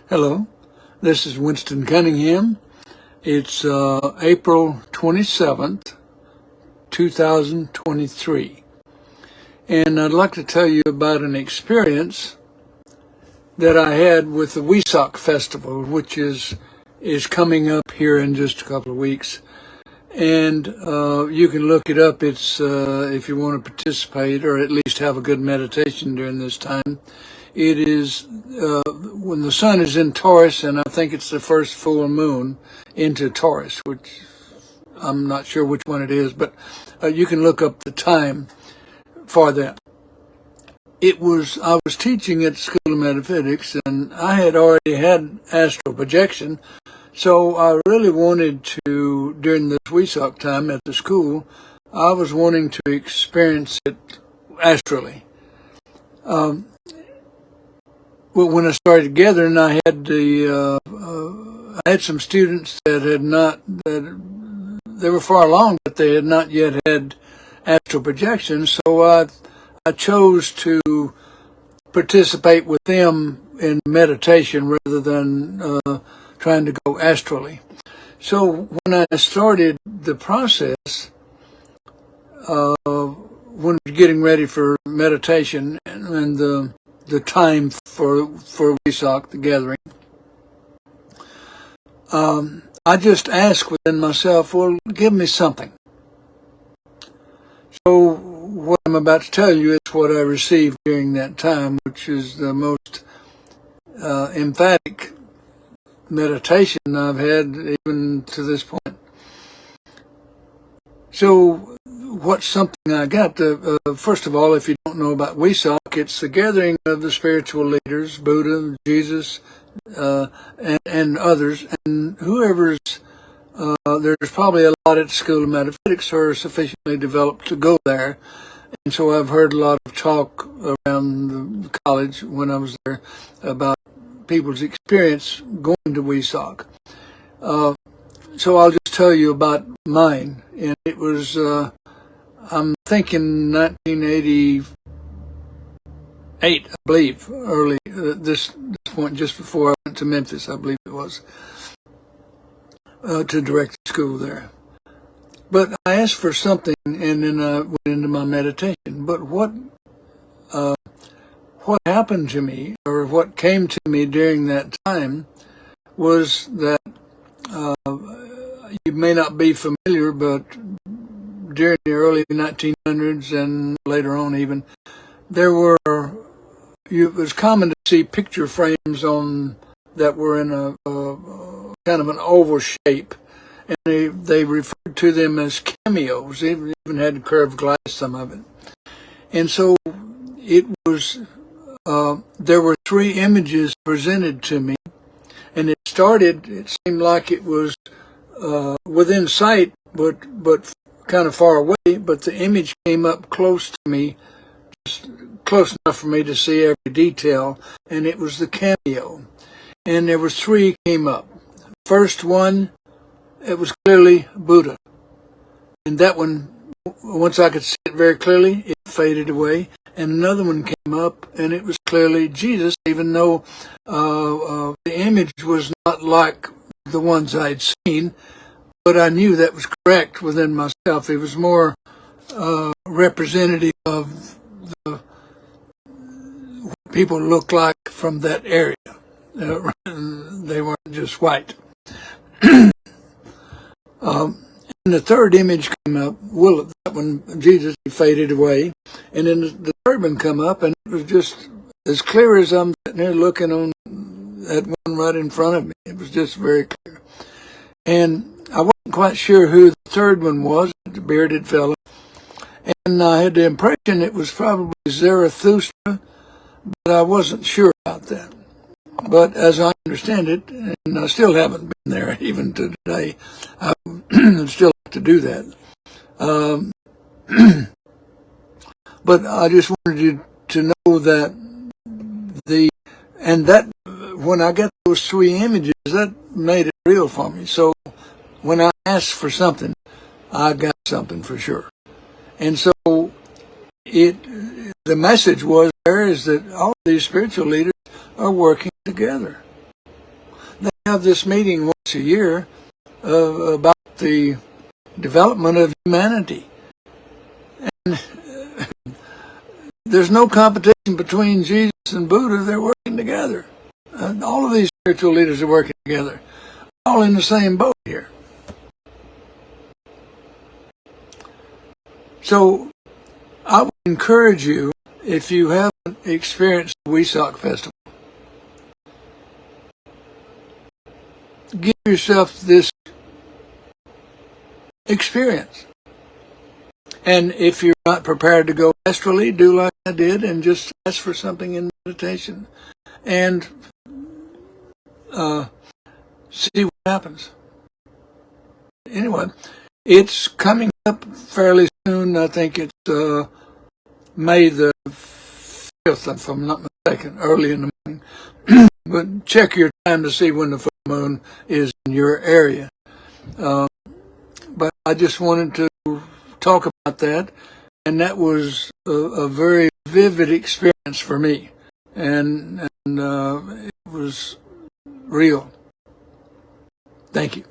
Hello, this is Winston Cunningham. It's April 27th, 2023. And I'd like to tell you about an experience that I had with the Wesak Festival, which is coming up here in just a couple of weeks. And you can look it up. It's if you want to participate or at least have a good meditation during this time. It is when the sun is in Taurus, and I think it's the first full moon into Taurus, which I'm not sure which one it is, but you can look up the time for that. I was teaching at the School of Metaphysics, and I had already had astral projection, so I really wanted to, during this Wesak time at the school, I was wanting to experience it astrally. Well, when I started gathering, I had I had some students that they were far along, but they had not yet had astral projection. So I chose to participate with them in meditation rather than trying to go astrally. So when I started the process, when getting ready for meditation and the time for Wesak, the gathering, I just asked within myself, well, give me something. So what I'm about to tell you is what I received during that time, which is the most emphatic meditation I've had even to this point. So what's something I got? First of all, if you don't know about Wesak, it's the gathering of the spiritual leaders, Buddha, Jesus, and others, and whoever's, there's probably a lot at the School of Metaphysics who are sufficiently developed to go there. And so I've heard a lot of talk around the college when I was there about people's experience going to Wesak. So I'll just tell you about mine. And it was, I'm thinking 1988, I believe, early, this point, just before I went to Memphis, I believe it was, to direct the school there. But I asked for something, and then I went into my meditation. But what happened to me, or what came to me during that time, was that you may not be familiar, but during the early 1900s and later on even, it was common to see picture frames that were in a kind of an oval shape, and they referred to them as cameos. They even had curved glass, some of it. And so it was, there were three images presented to me, and it seemed like it was within sight, but kind of far away, but the image came up close to me, just close enough for me to see every detail, and it was the cameo. And there was three came up. First one, it was clearly Buddha. And that one, once I could see it very clearly, it faded away. And another one came up, and it was clearly Jesus, even though the image was not like the ones I'd seen, but I knew that was correct within myself. It was more representative of what people looked like from that area. They weren't just white. And the third image came up. Well, that one, Jesus, he faded away. And then the third one come up, and it was just as clear as I'm sitting here looking on that one right in front of me. It was just very clear. And I wasn't quite sure who the third one was, the bearded fellow. And I had the impression it was probably Zarathustra, but I wasn't sure about that. But as I understand it, and I still haven't been there even to today, I still have to do that. But I just wanted you to know that when I got those three images, that made it real for me. So when I asked for something, I got something for sure. And so the message was there is that all these spiritual leaders are working together. have this meeting once a year about the development of humanity. And there's no competition between Jesus and Buddha. They're working together. All of these spiritual leaders are working together. All in the same boat here. So I would encourage you, if you haven't experienced the Wesak Festival, give yourself this experience. And if you're not prepared to go astrally, do like I did and just ask for something in meditation and see what happens. Anyway, it's coming up fairly soon. I think it's May the 5th, if I'm not mistaken, early in the morning. But check your time to see when the full moon is in your area. But I just wanted to talk about that, and that was a very vivid experience for me, and it was real. Thank you.